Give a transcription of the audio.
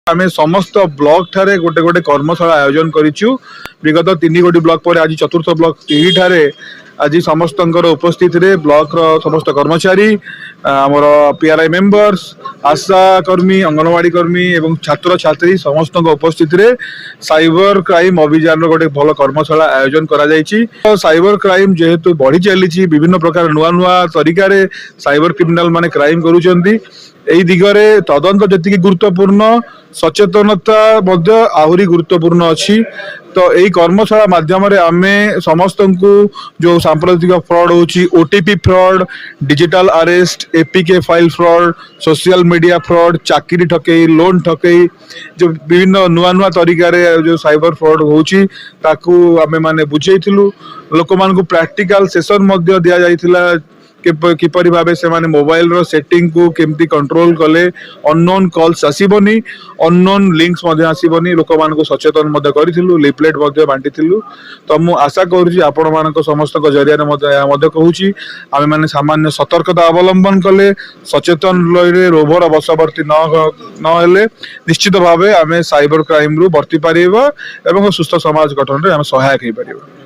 आम समस्त ब्लॉक ठारे गोटे गोटे कर्मशाला आयोजन करिछु। विगत 3 गोटी ब्लॉक पर आज चतुर्थ ब्लॉक टीवी ठारे आज समस्त उपस्थित रे ब्लॉक रो समस्त कर्मचारी आमर पीआरआई मेंबर्स आशा कर्मी अंगनवाड़ी कर्मी एवं छात्र छात्री समस्त उपस्थित रे साइबर क्राइम अभियान गोटे भल कर्मशाला आयोजन करा जायछि। साइबर क्राइम जेहेतु बढ़ी चली विभिन्न प्रकार नुआ नुआ तरीका रे साइबर क्रिमिनाल माने क्राइम करूचंती। एई दिगरे तदंत जति गुरुत्वपूर्ण सचेतनता आहरी गुरुत्वपूर्ण अच्छी। तो यही कर्मशाला माध्यम आमे समस्त को जो सांप्रदायिक फ्रॉड होची OTP fraud digital arrest APK file fraud social media fraud चाकरी ठकई लोन ठकई जो विभिन्न नुआ नुआ तरीका रे जो साइबर फ्रॉड होची ताकू आमे माने बुझेइथिलु। लोक मान को प्रैक्टिकल सेशन मध्य दिया जाइथिला किपरि भावे से माने मोबाइल रो सेटिंग को केमती कंट्रोल कले अननोन कॉल्स आसीबनी अननोन लिंक्स मध्य आसीबनी लोक मान को सचेतन मध्य करिथिलु लिफलेट मध्य बांटिथिलु। तो मु आशा करूची आपण मान को समस्त को जरिया रे मध्य कहूची आमे माने सामान्य सतर्कता अवलंबन कले सचेतन रे रोभर बसवर्ती न हेले निश्चित भावे आमे साइबर क्राइम रु बर्ती पारिबा एवं सुस्थ समाज गठन रे आमे सहायक हे पारिबा।